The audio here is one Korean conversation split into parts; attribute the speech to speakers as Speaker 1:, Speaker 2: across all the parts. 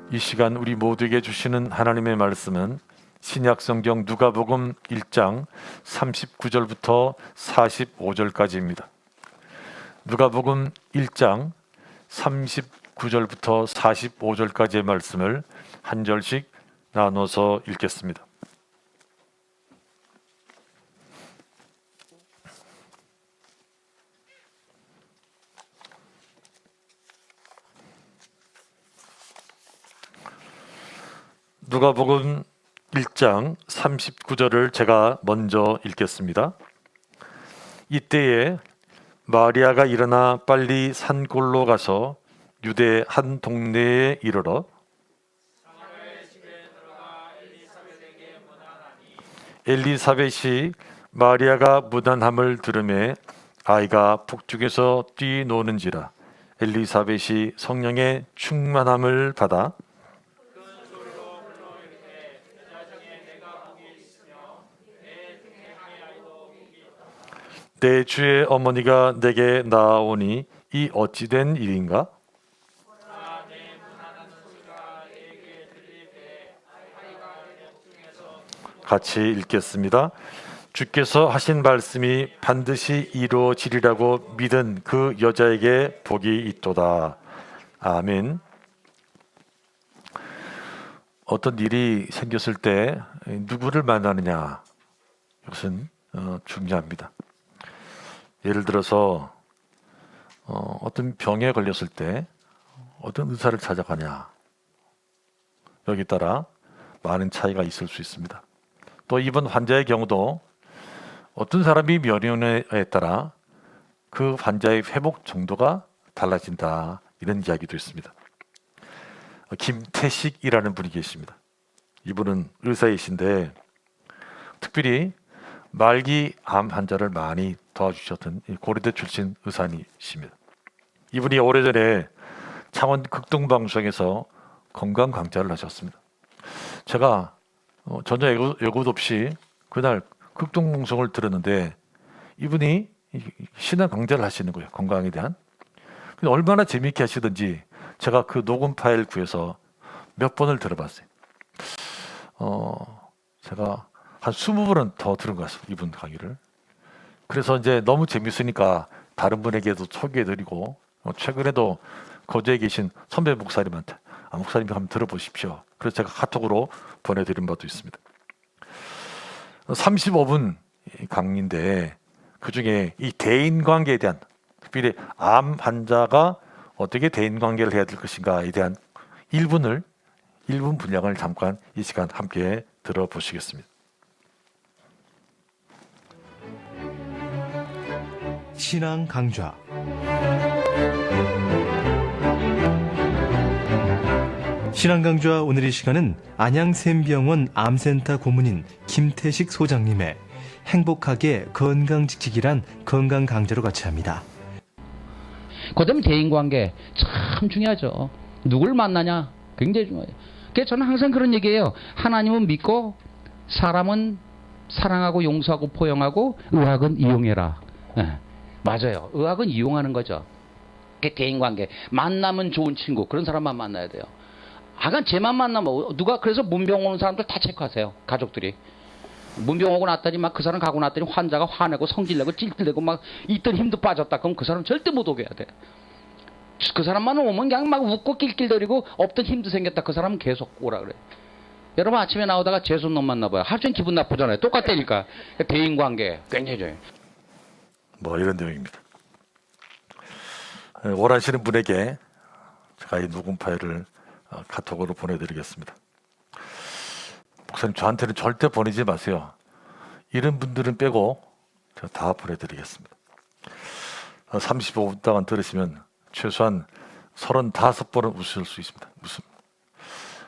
Speaker 1: 이 시간 우리 모두에게 주시는 하나님의 말씀은 신약성경 누가복음 1장 39절부터 45절까지입니다. 누가복음 1장 39절부터 45절까지의 말씀을 한 절씩 나눠서 읽겠습니다. 누가복음 1장 39절을 제가 먼저 읽겠습니다. 이때에 마리아가 일어나 빨리 산골로 가서 유대 한 동네에 이르러 엘리사벳이 마리아가 무난함을 들으매 아이가 북쪽에서 뛰노는지라. 엘리사벳이 성령의 충만함을 받아 내 주의 어머니가 내게 나아오니 이 어찌된 일인가? 같이 읽겠습니다. 주께서 하신 말씀이 반드시 이루어지리라고 믿은 그 여자에게 복이 있도다. 아멘. 어떤 일이 생겼을 때 누구를 만나느냐, 이것은 중요합니다. 예를 들어서 어떤 병에 걸렸을 때 어떤 의사를 찾아가냐, 여기 따라 많은 차이가 있을 수 있습니다. 또 이번 환자의 경우도 어떤 사람이 면회에 따라 그 환자의 회복 정도가 달라진다, 이런 이야기도 있습니다. 김태식이라는 분이 계십니다. 이분은 의사이신데 특별히 말기 암 환자를 많이 도와주셨던 고려대 출신 의사님이십니다. 이분이 오래전에 창원 극동방송에서 건강 강좌를 하셨습니다. 제가 전혀 예고도 없이 그날 극동방송을 들었는데 이분이 신앙 강좌를 하시는 거예요. 건강에 대한. 근데 얼마나 재미있게 하시던지 제가 그 녹음 파일 구해서 몇 번을 들어봤어요. 제가 한 20번은 더 들은 것 같습니다. 이분 강의를. 그래서 이제 너무 재밌으니까 다른 분에게도 소개해드리고 최근에도 거제에 계신 선배 목사님한테 목사님 한번 들어보십시오. 그래서 제가 카톡으로 보내드린 바도 있습니다. 35분 강의인데 그중에 이 대인관계에 대한, 특별히 암 환자가 어떻게 대인관계를 해야 될 것인가에 대한 1분 분량을 잠깐 이 시간 함께 들어보시겠습니다.
Speaker 2: 신앙 강좌. 신앙 강좌 오늘 이 시간은 안양샘병원 암센터 고문인 김태식 소장님의 행복하게 건강직직이란 건강 강좌로 같이 합니다.
Speaker 3: 그다음에 대인관계 참 중요하죠. 누굴 만나냐 굉장히 중요해요. 그래서 저는 항상 그런 얘기해요. 하나님은 믿고 사람은 사랑하고 용서하고 포용하고 의학은 이용해라. 네, 맞아요. 의학은 이용하는 거죠. 대인관계 만나면 좋은 친구 그런 사람만 만나야 돼요. 하간 쟤만 만나면 누가 그래서 문병 오는 사람들 다 체크하세요. 가족들이 문병 오고 났더니 막 그 사람 가고 났더니 환자가 화내고 성질내고 찔찔대고 막 있던 힘도 빠졌다. 그럼 그 사람 절대 못 오게 해야 돼. 그 사람만 오면 그냥 막 웃고 낄낄거리고 없던 힘도 생겼다. 그 사람은 계속 오라 그래. 여러분 아침에 나오다가 재수없는 놈 만나봐요. 하루 종일 기분 나쁘잖아요. 똑같다니까. 대인관계 굉장히 좋아요.
Speaker 1: 뭐 이런 내용입니다. 원하시는 분에게 제가 이 녹음 파일을 카톡으로 보내드리겠습니다. 목사님 저한테는 절대 보내지 마세요. 이런 분들은 빼고 제가 다 보내드리겠습니다. 35분 동안 들으시면 최소한 35번은 웃을 수 있습니다.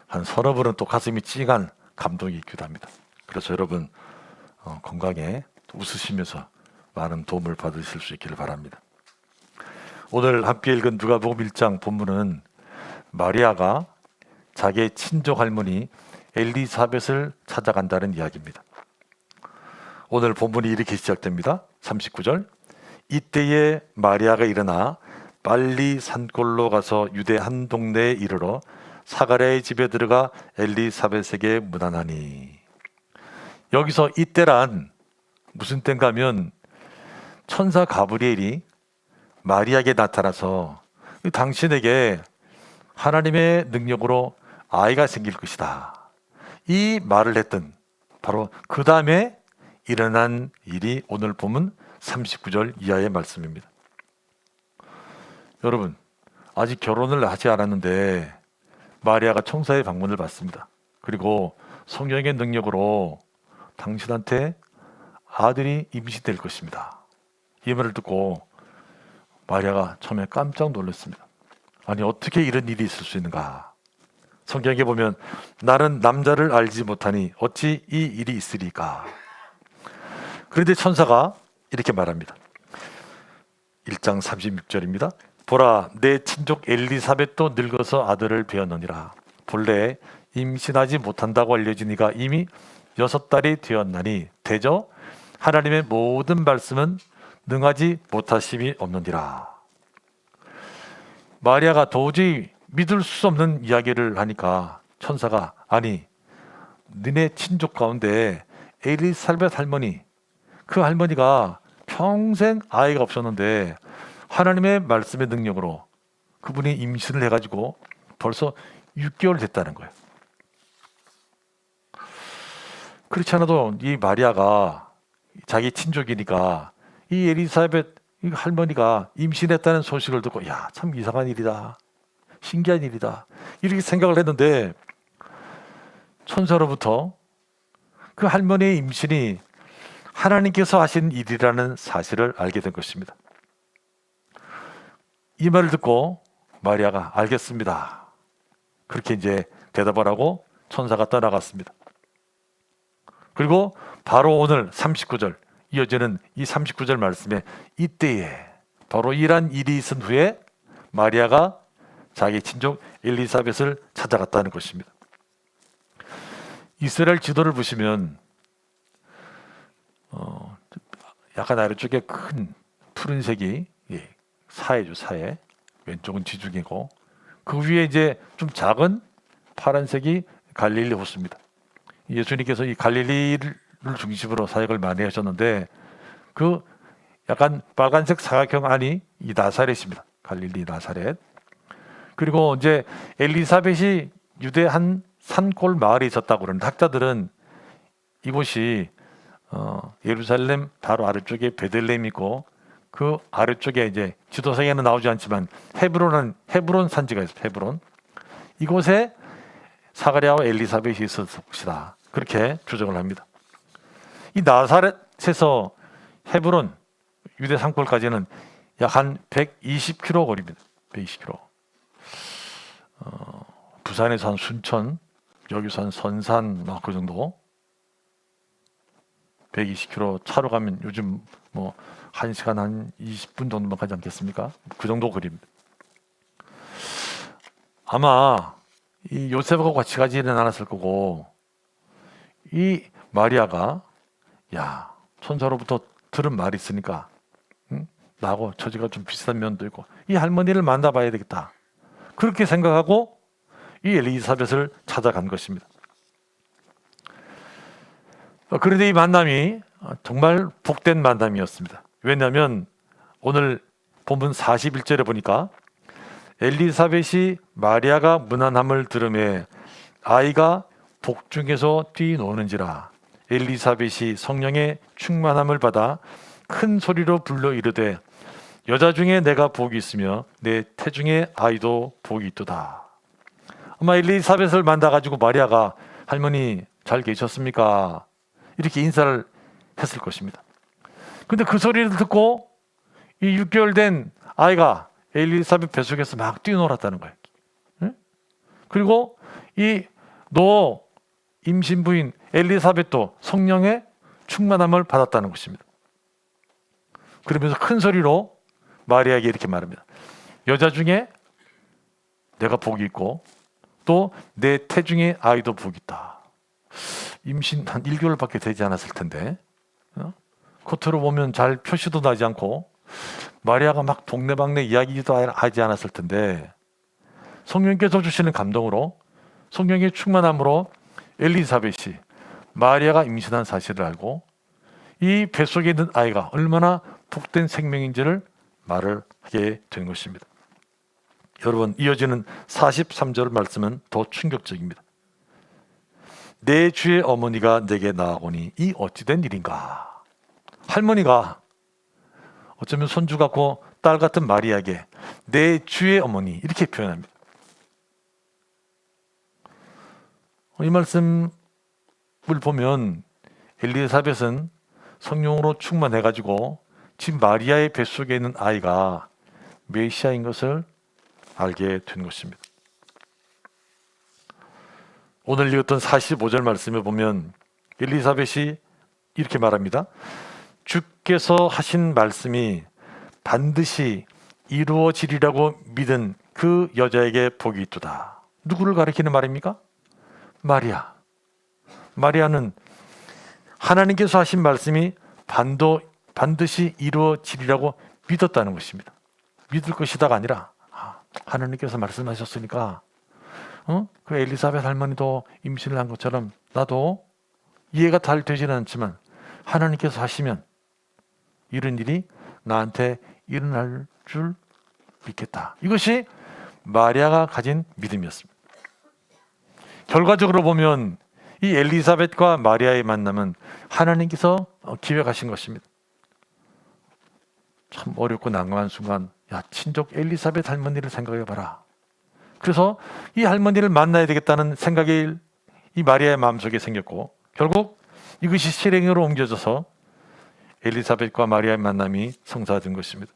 Speaker 1: 한 30번은 또 가슴이 찡한 감동이 있기도 합니다. 그래서 여러분 건강에 웃으시면서 많은 도움을 받으실 수 있기를 바랍니다. 오늘 함께 읽은 누가복음 1장 본문은 마리아가 자기의 친족 할머니 엘리사벳을 찾아간다는 이야기입니다. 오늘 본문이 이렇게 시작됩니다. 39절. 이때에 마리아가 일어나 빨리 산골로 가서 유대 한 동네에 이르러 사가랴의 집에 들어가 엘리사벳에게 문안하니. 여기서 이때란 무슨 때인가 하면 천사 가브리엘이 마리아에게 나타나서 당신에게 하나님의 능력으로 아이가 생길 것이다, 이 말을 했던 바로 그 다음에 일어난 일이 오늘 보면 39절 이하의 말씀입니다. 여러분, 아직 결혼을 하지 않았는데 마리아가 천사의 방문을 받습니다. 그리고 성령의 능력으로 당신한테 아들이 임신될 것입니다, 이 말을 듣고 마리아가 처음에 깜짝 놀랐습니다. 아니, 어떻게 이런 일이 있을 수 있는가? 성경에 보면 나는 남자를 알지 못하니 어찌 이 일이 있으리까? 그런데 천사가 이렇게 말합니다. 1장 36절입니다. 보라, 내 친족 엘리사벳도 늙어서 아들을 배었느니라. 본래 임신하지 못한다고 알려진 이가 이미 6달이 되었나니 대저 하나님의 모든 말씀은 능하지 못하심이 없느니라. 마리아가 도저히 믿을 수 없는 이야기를 하니까 천사가, 아니, 너네 친족 가운데 엘리사벳 할머니, 그 할머니가 평생 아이가 없었는데 하나님의 말씀의 능력으로 그분이 임신을 해가지고 벌써 6개월 됐다는 거예요. 그렇지 않아도 이 마리아가 자기 친족이니까 이 엘리사벳 이 할머니가 임신했다는 소식을 듣고, 야, 참 이상한 일이다, 신기한 일이다, 이렇게 생각을 했는데 천사로부터 그 할머니의 임신이 하나님께서 하신 일이라는 사실을 알게 된 것입니다. 이 말을 듣고 마리아가 알겠습니다, 그렇게 이제 대답을 하고 천사가 떠나갔습니다. 그리고 바로 오늘 39절 이어지는 이 39절 말씀에 이때에 바로 이러한 일이 있은 후에 마리아가 자기 친족 엘리사벳을 찾아갔다는 것입니다. 이스라엘 지도를 보시면 약간 아래쪽에 큰 푸른색이 사해죠, 사해. 왼쪽은 지중해고 그 위에 이제 좀 작은 파란색이 갈릴리 호수입니다. 예수님께서 이 갈릴리를 중심으로 사역을 많이 하셨는데 그 약간 빨간색 사각형 안이 이 나사렛입니다. 갈릴리 나사렛. 그리고 이제 엘리사벳이 유대 한 산골 마을에 있었다고 그러는데 학자들은 이곳이 예루살렘 바로 아래쪽에 베들레헴이고 그 아래쪽에 이제 지도상에는 나오지 않지만 헤브론 산지가 있어요. 헤브론. 이곳에 사가랴와 엘리사벳이 있었을 것이다, 그렇게 추정을 합니다. 이 나사렛에서 헤브론 유대 산골까지는 약 한 120km 거리입니다. 120km. 부산에서 한 순천, 여기서 한 선산 그 정도. 120km 차로 가면 요즘 뭐 1시간 한 20분 정도만 가지 않겠습니까? 그 정도 거리입니다. 아마 이 요셉하고 같이 가지는 않았을 거고 이 마리아가, 야, 천사로부터 들은 말이 있으니까 나하고 처지가 좀 비슷한 면도 있고 이 할머니를 만나봐야 되겠다, 그렇게 생각하고 이 엘리사벳을 찾아간 것입니다. 그런데 이 만남이 정말 복된 만남이었습니다. 왜냐하면 오늘 본문 41절에 보니까 엘리사벳이 마리아가 문안함을 들음에 아이가 복중에서 뛰노는지라 엘리사벳이 성령의 충만함을 받아 큰 소리로 불러 이르되 여자 중에 내가 복이 있으며 내 태중에 아이도 복이 있도다. 아마 엘리사벳을 만나가지고 마리아가 할머니 잘 계셨습니까? 이렇게 인사를 했을 것입니다. 근데 그 소리를 듣고 이 6개월 된 아이가 엘리사벳 뱃속에서 막 뛰어놀았다는 거예요. 응? 그리고 이 너 임신 부인 엘리사벳도 성령의 충만함을 받았다는 것입니다. 그러면서 큰 소리로 마리아에게 이렇게 말합니다. 여자 중에 내가 복이 있고 또 내 태중에 아이도 복이 있다. 임신 한 1개월밖에 되지 않았을 텐데 겉으로 보면 잘 표시도 나지 않고 마리아가 막 동네방네 이야기도 하지 않았을 텐데 성령께서 주시는 감동으로, 성령의 충만함으로 엘리사벳이 마리아가 임신한 사실을 알고 이 뱃속에 있는 아이가 얼마나 복된 생명인지를 말을 하게 된 것입니다. 여러분, 이어지는 43절 말씀은 더 충격적입니다. 내 주의 어머니가 내게 나아오니 이 어찌된 일인가. 할머니가 어쩌면 손주 같고 딸 같은 마리아에게 내 주의 어머니 이렇게 표현합니다. 이 말씀을 보면 엘리사벳은 성령으로 충만해가지고 지금 마리아의 뱃속에 있는 아이가 메시아인 것을 알게 된 것입니다. 오늘 읽었던 45절 말씀에 보면 엘리사벳이 이렇게 말합니다. 주께서 하신 말씀이 반드시 이루어지리라고 믿은 그 여자에게 복이 있도다. 누구를 가리키는 말입니까? 마리아. 마리아는 하나님께서 하신 말씀이 반드시 이루어지리라고 믿었다는 것입니다. 믿을 것이다가 아니라 하나님께서 말씀하셨으니까 그 엘리사벳 할머니도 임신을 한 것처럼 나도 이해가 잘 되지는 않지만 하나님께서 하시면 이런 일이 나한테 일어날 줄 믿겠다. 이것이 마리아가 가진 믿음이었습니다. 결과적으로 보면 이 엘리사벳과 마리아의 만남은 하나님께서 기획하신 것입니다. 참 어렵고 난감한 순간, 야, 친족 엘리사벳 할머니를 생각해봐라. 그래서 이 할머니를 만나야 되겠다는 생각이 이 마리아의 마음속에 생겼고, 결국 이것이 실행으로 옮겨져서 엘리사벳과 마리아의 만남이 성사된 것입니다.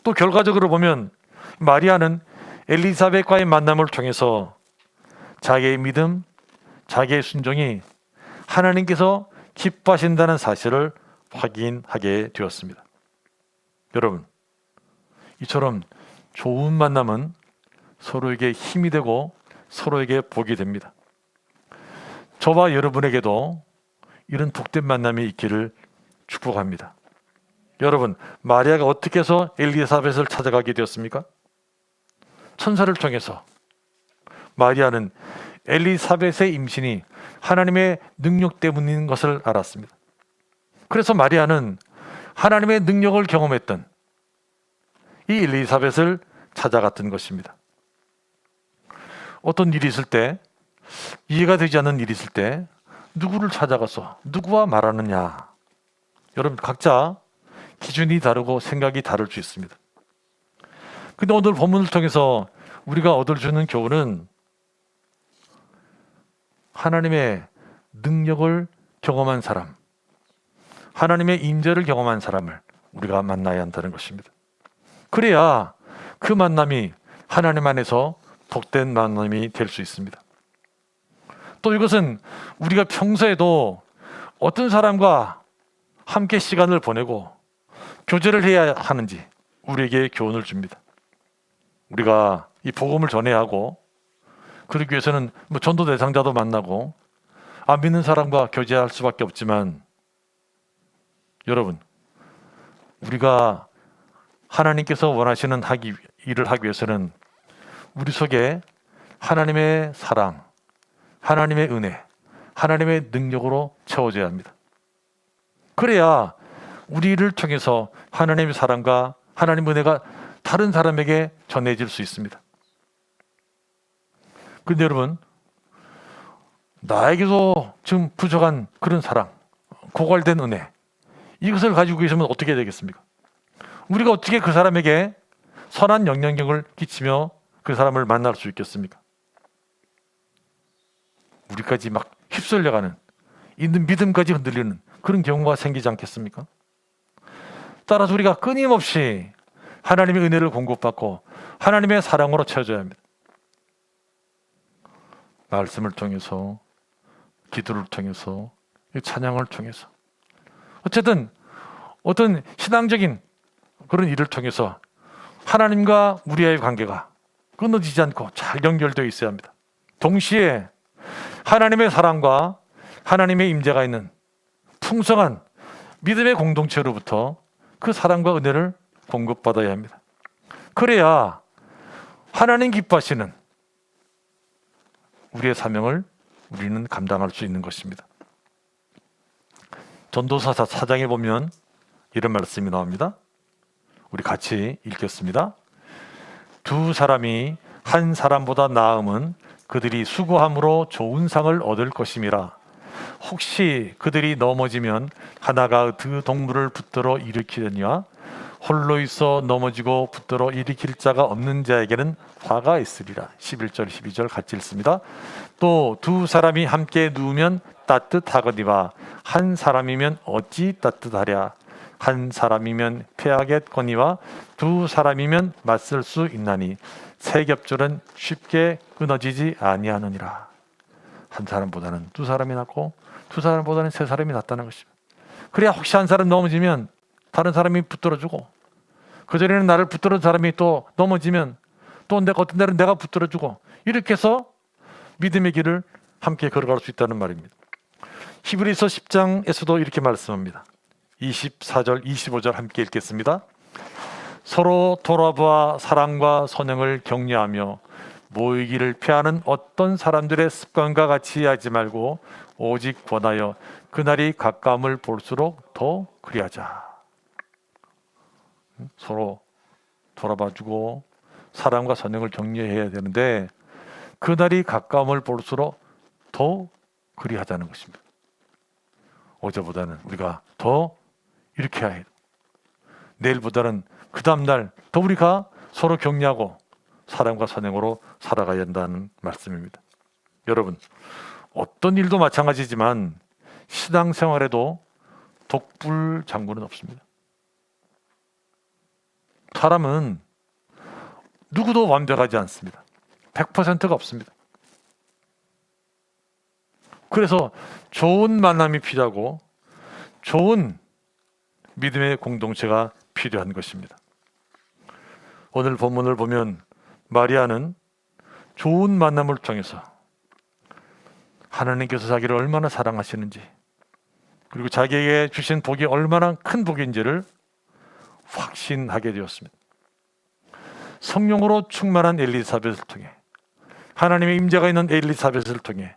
Speaker 1: 또 결과적으로 보면 마리아는 엘리사벳과의 만남을 통해서 자기의 믿음, 자기의 순종이 하나님께서 기뻐하신다는 사실을 확인하게 되었습니다. 여러분, 이처럼 좋은 만남은 서로에게 힘이 되고 서로에게 복이 됩니다. 저와 여러분에게도 이런 복된 만남이 있기를 축복합니다. 여러분, 마리아가 어떻게 해서 엘리사벳을 찾아가게 되었습니까? 천사를 통해서. 마리아는 엘리사벳의 임신이 하나님의 능력 때문인 것을 알았습니다. 그래서 마리아는 하나님의 능력을 경험했던 이 엘리사벳을 찾아갔던 것입니다. 어떤 일이 있을 때, 이해가 되지 않는 일이 있을 때 누구를 찾아가서 누구와 말하느냐. 여러분, 각자 기준이 다르고 생각이 다를 수 있습니다. 근데 오늘 본문을 통해서 우리가 얻을 수 있는 교훈은 하나님의 능력을 경험한 사람, 하나님의 임재를 경험한 사람을 우리가 만나야 한다는 것입니다. 그래야 그 만남이 하나님 안에서 복된 만남이 될 수 있습니다. 또 이것은 우리가 평소에도 어떤 사람과 함께 시간을 보내고 교제를 해야 하는지 우리에게 교훈을 줍니다. 우리가 이 복음을 전해야 하고, 그러기 위해서는 전도 대상자도 만나고 안 믿는 사람과 교제할 수밖에 없지만, 여러분, 우리가 하나님께서 원하시는 일을 하기 위해서는 우리 속에 하나님의 사랑, 하나님의 은혜, 하나님의 능력으로 채워져야 합니다. 그래야 우리를 통해서 하나님의 사랑과 하나님의 은혜가 다른 사람에게 전해질 수 있습니다. 그런데 여러분, 나에게도 지금 부족한 그런 사랑, 고갈된 은혜, 이것을 가지고 계시면 어떻게 되겠습니까? 우리가 어떻게 그 사람에게 선한 영향력을 끼치며 그 사람을 만날 수 있겠습니까? 우리까지 막 휩쓸려가는, 있는 믿음까지 흔들리는 그런 경우가 생기지 않겠습니까? 따라서 우리가 끊임없이 하나님의 은혜를 공급받고 하나님의 사랑으로 채워져야 합니다. 말씀을 통해서, 기도를 통해서, 찬양을 통해서, 어쨌든 어떤 신앙적인 그런 일을 통해서 하나님과 우리의 관계가 끊어지지 않고 잘 연결되어 있어야 합니다. 동시에 하나님의 사랑과 하나님의 임재가 있는 풍성한 믿음의 공동체로부터 그 사랑과 은혜를 공급받아야 합니다. 그래야 하나님 기뻐하시는 우리의 사명을 우리는 감당할 수 있는 것입니다. 전도서 4장에 보면 이런 말씀이 나옵니다. 우리 같이 읽겠습니다. 두 사람이 한 사람보다 나음은 그들이 수고함으로 좋은 상을 얻을 것임이라. 혹시 그들이 넘어지면 하나가 그 동물을 붙들어 일으키려니와 홀로 있어 넘어지고 붙들어 일으킬 자가 없는 자에게는 화가 있으리라. 11절 12절 같이 읽습니다. 또 두 사람이 함께 누우면 따뜻하거니와 한 사람이면 어찌 따뜻하랴. 한 사람이면 패하겠거니와 두 사람이면 맞설 수 있나니 세 겹줄은 쉽게 끊어지지 아니하느니라. 한 사람보다는 두 사람이 낫고 두 사람보다는 세 사람이 낫다는 것입니다. 그래야 혹시 한 사람 넘어지면 다른 사람이 붙들어주고, 그전에는 나를 붙들어준 사람이 또 넘어지면 또 내가 어떤 날은 내가 붙들어주고, 이렇게 해서 믿음의 길을 함께 걸어갈 수 있다는 말입니다. 히브리서 10장에서도 이렇게 말씀합니다. 24절 25절 함께 읽겠습니다. 서로 돌아보아 사랑과 선행을 격려하며 모이기를 피하는 어떤 사람들의 습관과 같이 하지 말고 오직 권하여 그날이 가까움을 볼수록 더 그리하자. 서로 돌아봐주고 사랑과 선행을 격려해야 되는데 그날이 가까움을 볼수록 더 그리하자는 것입니다. 어제보다는 우리가 더 이렇게 해야 해요. 내일보다는 그 다음날 더 우리가 서로 격려하고 사랑과 선행으로 살아가야 한다는 말씀입니다. 여러분, 어떤 일도 마찬가지지만 신앙생활에도 독불장군은 없습니다. 사람은 누구도 완벽하지 않습니다. 100%가 없습니다. 그래서 좋은 만남이 필요하고 좋은 믿음의 공동체가 필요한 것입니다. 오늘 본문을 보면 마리아는 좋은 만남을 통해서 하나님께서 자기를 얼마나 사랑하시는지, 그리고 자기에게 주신 복이 얼마나 큰 복인지를 확신하게 되었습니다. 성령으로 충만한 엘리사벳을 통해, 하나님의 임재가 있는 엘리사벳을 통해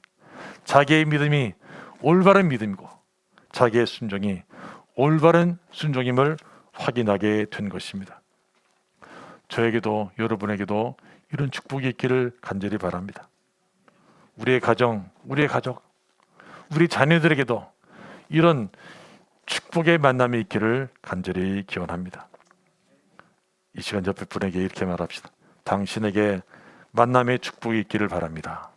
Speaker 1: 자기의 믿음이 올바른 믿음이고 자기의 순종이 올바른 순종임을 확인하게 된 것입니다. 저에게도 여러분에게도 이런 축복이 있기를 간절히 바랍니다. 우리의 가정, 우리의 가족, 우리 자녀들에게도 이런 축복의 만남이 있기를 간절히 기원합니다. 이 시간 옆에 분에게 이렇게 말합시다. 당신에게 만남의 축복이 있기를 바랍니다.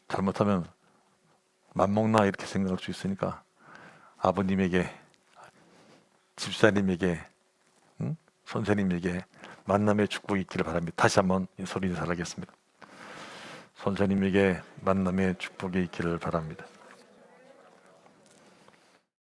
Speaker 1: 잘못하면 맘먹나 이렇게 생각할 수 있으니까 아버님에게, 집사님에게, 선생님에게 만남의 축복이 있기를 바랍니다. 다시 한번 소리 인사하겠습니다. 선생님에게 만남의 축복이 있기를 바랍니다.